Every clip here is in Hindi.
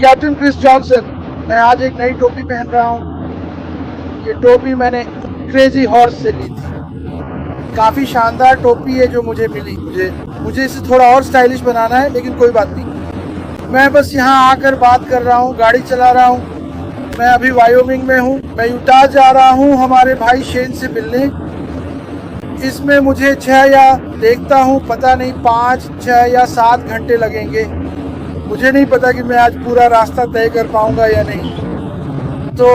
Captain Chris Johnson. मैं आज एक नई टोपी पहन रहा हूँ। ये टोपी मैंने क्रेजी हॉर्स से ली थी। काफ़ी शानदार टोपी है जो मुझे मिली। मुझे इसे थोड़ा और स्टाइलिश बनाना है, लेकिन कोई बात नहीं। मैं बस यहाँ आकर बात कर रहा हूँ, गाड़ी चला रहा हूँ। मैं अभी वायोमिंग में हूँ। मैं यूटा जा रहा हूँ हमारे भाई शेन से मिलने। इसमें मुझे 6 या देखता हूँ, पता नहीं 5, 6 या 7 घंटे लगेंगे। मुझे नहीं पता कि मैं आज पूरा रास्ता तय कर पाऊंगा या नहीं। तो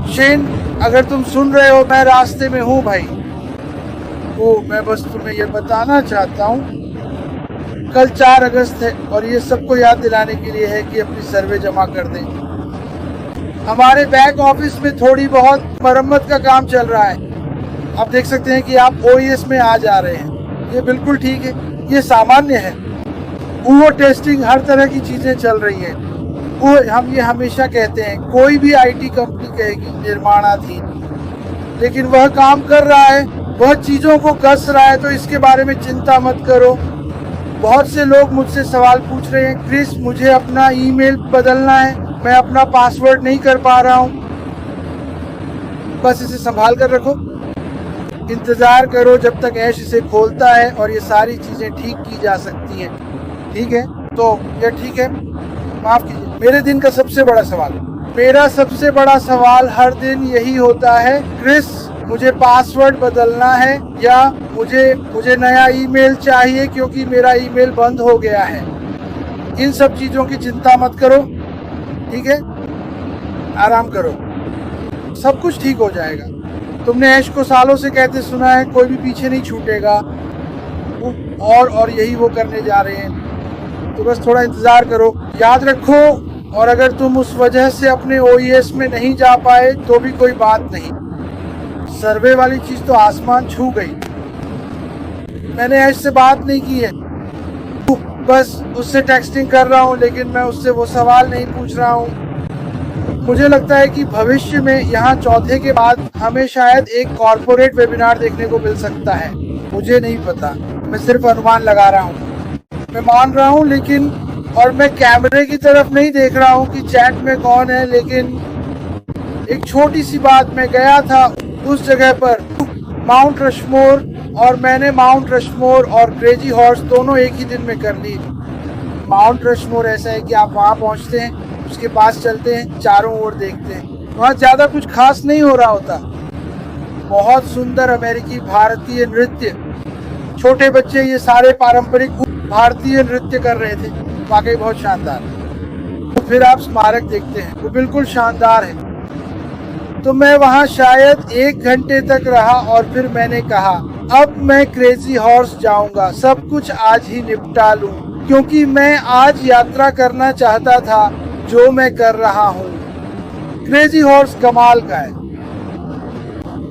शेन, अगर तुम सुन रहे हो, मैं रास्ते में हूँ भाई। वो मैं बस तुम्हें ये बताना चाहता हूँ, कल 4 अगस्त है और ये सबको याद दिलाने के लिए है कि अपनी सर्वे जमा कर दें। हमारे बैक ऑफिस में थोड़ी बहुत मरम्मत का काम चल रहा है। आप देख सकते हैं कि आप ओईएस में आ जा रहे हैं। ये बिल्कुल ठीक है, ये सामान्य है। वो टेस्टिंग, हर तरह की चीज़ें चल रही हैं। वो हम ये हमेशा कहते हैं, कोई भी आईटी कंपनी कहेगी निर्माणाधीन, लेकिन वह काम कर रहा है, वह चीज़ों को कस रहा है, तो इसके बारे में चिंता मत करो। बहुत से लोग मुझसे सवाल पूछ रहे हैं, क्रिस मुझे अपना ईमेल बदलना है, मैं अपना पासवर्ड नहीं कर पा रहा हूँ। बस इसे संभाल कर रखो, इंतज़ार करो जब तक ऐश इसे खोलता है और ये सारी चीज़ें ठीक की जा सकती हैं। ठीक है, तो ये ठीक है, माफ़ कीजिए। मेरे दिन का सबसे बड़ा सवाल, मेरा सबसे बड़ा सवाल हर दिन यही होता है, क्रिस मुझे पासवर्ड बदलना है या मुझे नया ईमेल चाहिए क्योंकि मेरा ईमेल बंद हो गया है। इन सब चीज़ों की चिंता मत करो, ठीक है, आराम करो, सब कुछ ठीक हो जाएगा। तुमने ऐश को सालों से कहते सुना है, कोई भी पीछे नहीं छूटेगा, और यही वो करने जा रहे हैं। तो बस थोड़ा इंतज़ार करो, याद रखो। और अगर तुम उस वजह से अपने ओईएस में नहीं जा पाए तो भी कोई बात नहीं। सर्वे वाली चीज़ तो आसमान छू गई। मैंने ऐश से बात नहीं की है, बस उससे टेक्सटिंग कर रहा हूँ, लेकिन मैं उससे वो सवाल नहीं पूछ रहा हूँ। मुझे लगता है कि भविष्य में यहाँ चौथे के बाद हमें शायद एक कॉर्पोरेट वेबिनार देखने को मिल सकता है। मुझे नहीं पता, मैं सिर्फ अनुमान लगा रहा हूँ। मैं मान रहा हूँ, लेकिन और मैं कैमरे की तरफ नहीं देख रहा हूँ कि चैट में कौन है, लेकिन एक छोटी सी बात, मैं गया था उस जगह पर माउंट रशमोर, और मैंने माउंट रशमोर और क्रेजी हॉर्स दोनों एक ही दिन में कर ली। माउंट रशमोर ऐसा है कि आप वहाँ पहुँचते हैं, उसके पास चलते हैं, चारों ओर देखते हैं, वहाँ ज़्यादा कुछ खास नहीं हो रहा होता। बहुत सुंदर अमेरिकी भारतीय नृत्य, छोटे बच्चे ये सारे पारंपरिक भारतीय नृत्य कर रहे थे, वाकई बहुत शानदार। तो फिर आप स्मारक देखते हैं, वो बिल्कुल शानदार है। तो मैं वहाँ शायद 1 घंटे तक रहा और फिर मैंने कहा, अब मैं क्रेजी हॉर्स जाऊंगा, सब कुछ आज ही निपटा लूं, क्योंकि मैं आज यात्रा करना चाहता था जो मैं कर रहा हूँ। क्रेजी हॉर्स कमाल का है।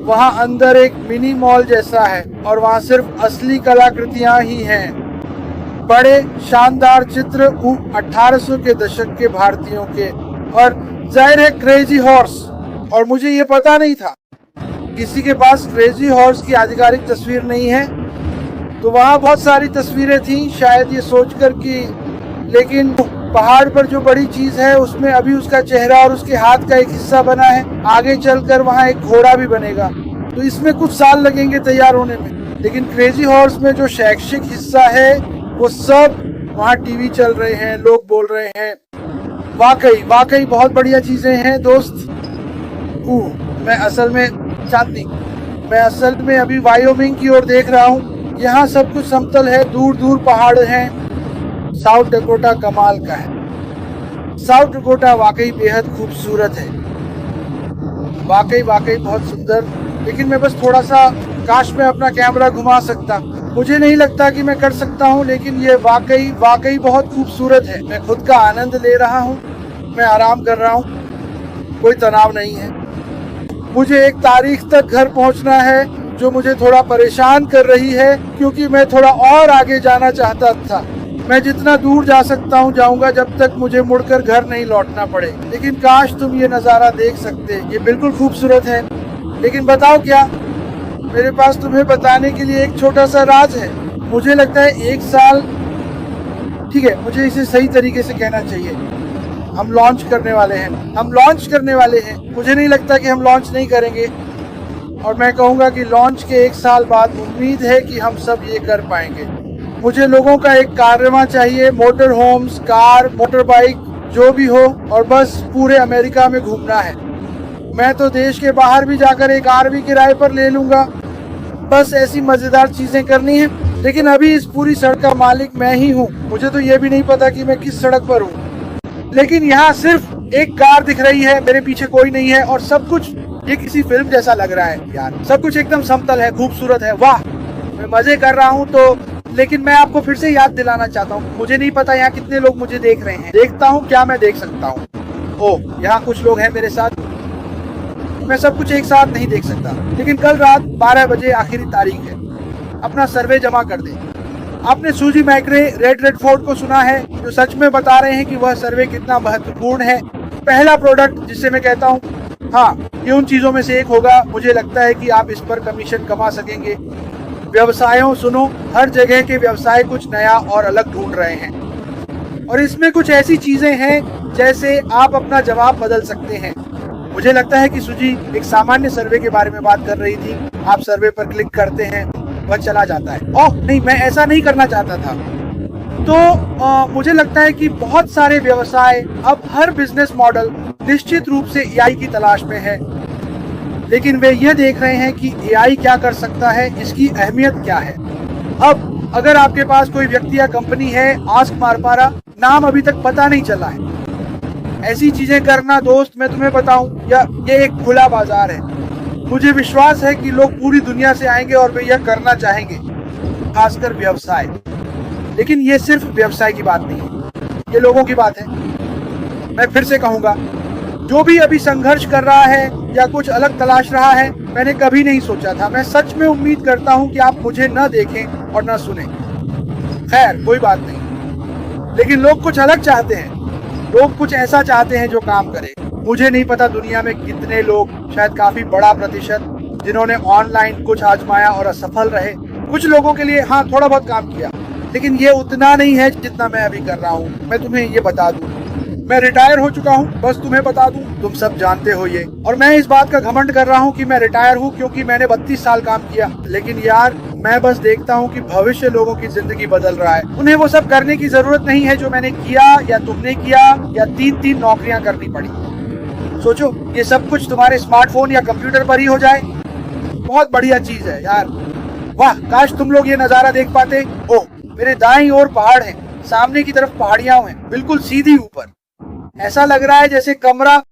वहाँ अंदर एक मिनी मॉल जैसा है और वहाँ सिर्फ असली कलाकृतियाँ ही हैं। बड़े शानदार चित्र 1800 के दशक के भारतीयों के, और जाहिर है क्रेजी हॉर्स। और मुझे ये पता नहीं था, किसी के पास क्रेजी हॉर्स की आधिकारिक तस्वीर नहीं है, तो वहाँ बहुत सारी तस्वीरें थी, शायद ये सोचकर कि, लेकिन पहाड़ पर जो बड़ी चीज़ है उसमें अभी उसका चेहरा और उसके हाथ का एक हिस्सा बना है। आगे चलकर वहाँ एक घोड़ा भी बनेगा, तो इसमें कुछ साल लगेंगे तैयार होने में। लेकिन क्रेजी हॉर्स में जो शैक्षिक हिस्सा है वो सब, वहाँ टीवी चल रहे हैं, लोग बोल रहे हैं, वाकई बहुत बढ़िया चीज़ें हैं दोस्त। मैं असल में अभी वायोमिंग की ओर देख रहा हूँ। यहाँ सब कुछ समतल है, दूर दूर पहाड़ हैं। साउथ डकोटा कमाल का है। साउथ डकोटा वाकई बेहद खूबसूरत है, वाकई बहुत सुंदर। लेकिन मैं बस थोड़ा सा, काश मैं अपना कैमरा घुमा सकता। मुझे नहीं लगता कि मैं कर सकता हूँ, लेकिन ये वाकई बहुत खूबसूरत है। मैं खुद का आनंद ले रहा हूँ, मैं आराम कर रहा हूँ, कोई तनाव नहीं है। मुझे एक तारीख तक घर पहुँचना है जो मुझे थोड़ा परेशान कर रही है, क्योंकि मैं थोड़ा और आगे जाना चाहता था। मैं जितना दूर जा सकता हूँ जाऊंगा, जब तक मुझे मुड़कर घर नहीं लौटना पड़े। लेकिन काश तुम ये नज़ारा देख सकते, ये बिल्कुल खूबसूरत है। लेकिन बताओ क्या, मेरे पास तुम्हें बताने के लिए एक छोटा सा राज है। मुझे लगता है 1 साल, ठीक है, मुझे इसे सही तरीके से कहना चाहिए। हम लॉन्च करने वाले हैं। मुझे नहीं लगता कि हम लॉन्च नहीं करेंगे, और मैं कहूँगा कि लॉन्च के 1 साल बाद उम्मीद है कि हम सब ये कर पाएंगे। मुझे लोगों का एक कारवां चाहिए, motor homes, car, motor bike, जो भी हो, और बस पूरे अमेरिका में घूमना है। मैं तो देश के बाहर भी जाकर एक RV किराए पर ले लूँगा। बस ऐसी मज़ेदार चीज़ें करनी है। लेकिन अभी इस पूरी सड़क का मालिक मैं ही हूँ। मुझे तो ये भी नहीं पता कि मैं किस सड़क पर हूँ। लेकिन यहाँ सिर्फ एक कार दिख रही है, मेरे पीछे कोई नहीं है, और सब कुछ ये किसी फिल्म जैसा लग रहा है यार। सब कुछ एकदम समतल है, खूबसूरत है, वाह। मैं मजे कर रहा हूँ। तो लेकिन मैं आपको फिर से याद दिलाना चाहता हूँ, मुझे नहीं पता यहाँ कितने लोग मुझे देख रहे हैं। देखता हूँ क्या मैं देख सकता हूँ। ओह, यहाँ कुछ लोग हैं मेरे साथ। मैं सब कुछ एक साथ नहीं देख सकता, लेकिन कल रात 12 बजे आखिरी तारीख है। अपना सर्वे जमा कर दें। आपने सूजी मैक्रे, रेड फोर्ट को सुना है, जो सच में बता रहे हैं कि वह सर्वे कितना महत्वपूर्ण है। पहला प्रोडक्ट जिससे मैं कहता हूँ हाँ, ये उन चीजों में से एक होगा। मुझे लगता है कि आप इस पर कमीशन कमा सकेंगे। व्यवसायों सुनो, हर जगह के व्यवसाय कुछ नया और अलग ढूंढ रहे हैं, और इसमें कुछ ऐसी चीजें हैं जैसे आप अपना जवाब बदल सकते हैं। मुझे लगता है कि सुजी एक सामान्य सर्वे के बारे में बात कर रही थी। आप सर्वे पर क्लिक करते हैं, वह चला जाता है। ओह नहीं, मैं ऐसा नहीं करना चाहता था। तो मुझे लगता है कि बहुत सारे व्यवसाय, अब हर बिजनेस मॉडल निश्चित रूप से AI की तलाश में है, लेकिन वे यह देख रहे हैं कि AI क्या कर सकता है, इसकी अहमियत क्या है। अब अगर आपके पास कोई व्यक्ति या कंपनी है, आस्क मारपारा, नाम अभी तक पता नहीं चला है। ऐसी चीजें करना दोस्त, मैं तुम्हें बताऊं, ये एक खुला बाजार है। मुझे विश्वास है कि लोग पूरी दुनिया से आएंगे और वे यह करना चाहेंगे, खासकर व्यवसाय। लेकिन ये सिर्फ व्यवसाय की बात नहीं है, ये लोगों की बात है। मैं फिर से कहूंगा, जो भी अभी संघर्ष कर रहा है या कुछ अलग तलाश रहा है, मैंने कभी नहीं सोचा था। मैं सच में उम्मीद करता हूं कि आप मुझे न देखें और न सुने। खैर, कोई बात नहीं, लेकिन लोग कुछ अलग चाहते हैं। लोग कुछ ऐसा चाहते हैं जो काम करे। मुझे नहीं पता दुनिया में कितने लोग, शायद काफी बड़ा प्रतिशत, जिन्होंने ऑनलाइन कुछ आजमाया और असफल रहे। कुछ लोगों के लिए हाँ, थोड़ा बहुत काम किया, लेकिन ये उतना नहीं है जितना मैं अभी कर रहा हूँ। मैं तुम्हें ये बता दूं, मैं रिटायर हो चुका हूँ, बस तुम्हें बता दूं, तुम सब जानते हो ये। और मैं इस बात का घमंड कर रहा हूँ कि मैं रिटायर हूँ, क्योंकि मैंने 32 साल काम किया। लेकिन यार, मैं बस देखता हूँ कि भविष्य लोगों की जिंदगी बदल रहा है। उन्हें वो सब करने की जरूरत नहीं है जो मैंने किया या तुमने किया, या 3-3 नौकरियां करनी पड़ी। सोचो, ये सब कुछ तुम्हारे स्मार्टफोन या कंप्यूटर पर ही हो जाए। बहुत बढ़िया चीज है यार। वाह, काश तुम लोग ये नजारा देख पाते। ओह, मेरे दाईं ओर पहाड़ है, सामने की तरफ पहाड़ियां हैं, बिल्कुल सीधी ऊपर। ऐसा लग रहा है जैसे कमरा।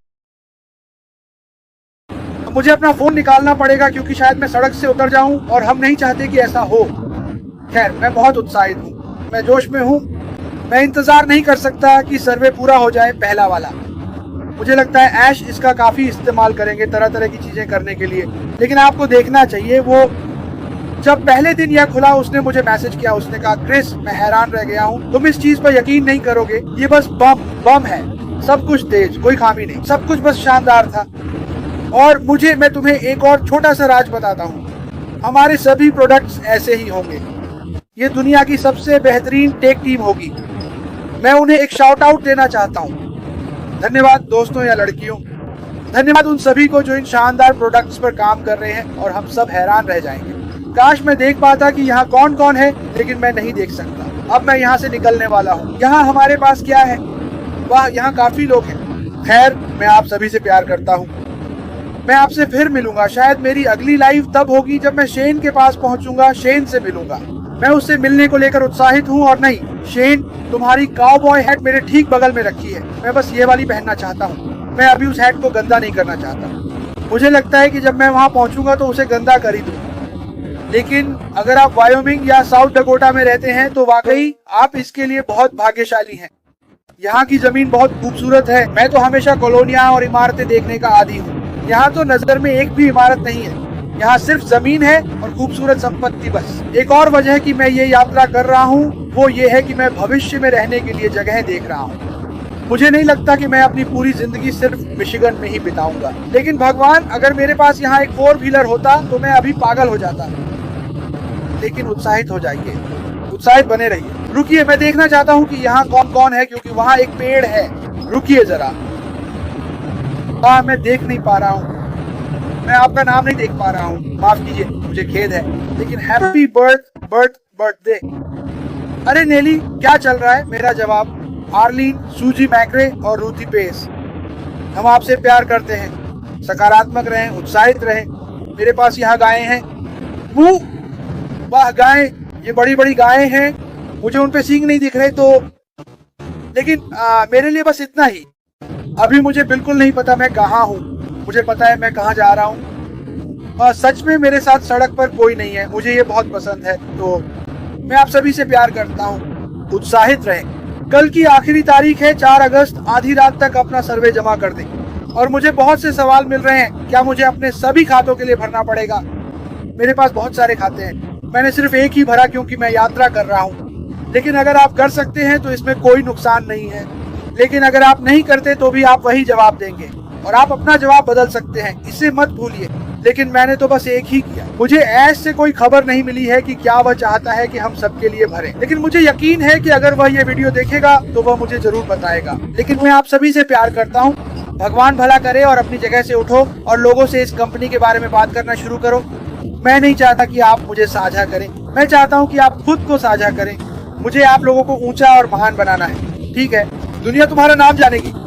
मुझे अपना फोन निकालना पड़ेगा, क्योंकि शायद मैं सड़क से उतर जाऊं, और हम नहीं चाहते कि ऐसा हो। खैर, मैं बहुत उत्साहित हूँ, मैं जोश में हूँ। मैं इंतजार नहीं कर सकता कि सर्वे पूरा हो जाए, पहला वाला। मुझे लगता है ऐश इसका काफी इस्तेमाल करेंगे तरह तरह की चीजें करने के लिए। लेकिन आपको देखना चाहिए, वो जब पहले दिन यह खुला, उसने मुझे मैसेज किया। उसने कहा, क्रिस, मैं हैरान रह गया हूँ, तुम इस चीज पर यकीन नहीं करोगे, ये बस बम है। सब कुछ तेज, कोई खामी नहीं, सब कुछ बस शानदार था। और मैं तुम्हें एक और छोटा सा राज बताता हूँ, हमारे सभी प्रोडक्ट्स ऐसे ही होंगे। ये दुनिया की सबसे बेहतरीन टेक टीम होगी। मैं उन्हें एक शाउट आउट देना चाहता हूँ। धन्यवाद दोस्तों या लड़कियों, धन्यवाद उन सभी को जो इन शानदार प्रोडक्ट्स पर काम कर रहे हैं, और हम सब हैरान रह जाएंगे। काश मैं देख पाता कि यहाँ कौन कौन है, लेकिन मैं नहीं देख सकता। अब मैं यहाँ से निकलने वाला हूँ। यहाँ हमारे पास क्या है? वाह, यहाँ काफी लोग हैं। खैर, मैं आप सभी से प्यार करता हूँ। मैं आपसे फिर मिलूंगा। शायद मेरी अगली लाइव तब होगी जब मैं शेन के पास पहुंचूंगा, शेन से मिलूंगा। मैं उससे मिलने को लेकर उत्साहित हूँ। और नहीं शेन, तुम्हारी काउबॉय हैट मेरे ठीक बगल में रखी है। मैं बस ये वाली पहनना चाहता हूँ। मैं अभी उस हैट को गंदा नहीं करना चाहता। मुझे लगता है कि जब मैं वहाँ पहुंचूंगा तो उसे गंदा कर ही दूंगा। लेकिन अगर आप वायोमिंग या साउथ डकोटा में रहते हैं तो वाकई आप इसके लिए बहुत भाग्यशाली हैं। यहाँ की जमीन बहुत खूबसूरत है। मैं तो हमेशा कॉलोनियां और इमारतें देखने का आदी हूँ। यहाँ तो नजर में एक भी इमारत नहीं है। यहाँ सिर्फ जमीन है और खूबसूरत संपत्ति बस। एक और वजह कि मैं ये यात्रा कर रहा हूँ वो ये है कि मैं भविष्य में रहने के लिए जगह देख रहा हूँ। मुझे नहीं लगता कि मैं अपनी पूरी जिंदगी सिर्फ मिशिगन में ही बिताऊंगा। लेकिन भगवान, अगर मेरे पास यहाँ एक 4 व्हीलर होता तो मैं अभी पागल हो जाता। लेकिन उत्साहित हो जाइए, उत्साहित बने रहिए। रुकिए, मैं देखना चाहता हूँ कि यहाँ कौन कौन है, क्योंकि वहाँ एक पेड़ है। रुकिए जरा। हाँ, मैं देख नहीं पा रहा हूँ, मैं आपका नाम नहीं देख पा रहा हूँ, माफ कीजिए, मुझे खेद है, लेकिन हैप्पी बर्थडे। अरे नेली, क्या चल रहा है? मेरा जवाब, आर्लीन, सूजी मैक्रे और रूथी पेस, हम आपसे प्यार करते हैं, सकारात्मक रहें, उत्साहित रहें। मेरे पास यहाँ गायें हैं। वाह गायें, ये बड़ी बड़ी गायें हैं, मुझे उन पे सींग नहीं दिख रहे तो, लेकिन मेरे लिए बस इतना ही। अभी मुझे बिल्कुल नहीं पता मैं कहाँ हूँ, मुझे पता है मैं कहाँ जा रहा हूँ। सच में मेरे साथ सड़क पर कोई नहीं है, मुझे ये बहुत पसंद है, तो मैं आप सभी से प्यार करता हूँ। उत्साहित रहें। कल की आखिरी तारीख है 4 अगस्त, आधी रात तक अपना सर्वे जमा कर दें। और मुझे बहुत से सवाल मिल रहे हैं, क्या मुझे अपने सभी खातों के लिए भरना पड़ेगा? मेरे पास बहुत सारे खाते हैं, मैंने सिर्फ एक ही भरा क्योंकि मैं यात्रा कर रहा हूँ। लेकिन अगर आप कर सकते हैं तो इसमें कोई नुकसान नहीं है, लेकिन अगर आप नहीं करते तो भी आप वही जवाब देंगे और आप अपना जवाब बदल सकते हैं, इसे मत भूलिए। लेकिन मैंने तो बस एक ही किया। मुझे ऐसे से कोई खबर नहीं मिली है कि क्या वह चाहता है कि हम सबके लिए भरें, लेकिन मुझे यकीन है कि अगर वह ये वीडियो देखेगा तो वह मुझे जरूर बताएगा। लेकिन मैं आप सभी से प्यार करता हूँ। भगवान भला करे और अपनी जगह से उठो और लोगों से इस कंपनी के बारे में बात करना शुरू करो। मैं नहीं चाहता कि आप मुझे साझा करें, मैं चाहता हूँ कि आप खुद को साझा करें। मुझे आप लोगों को ऊंचा और महान बनाना है, ठीक है? दुनिया तुम्हारा नाम जानेगी।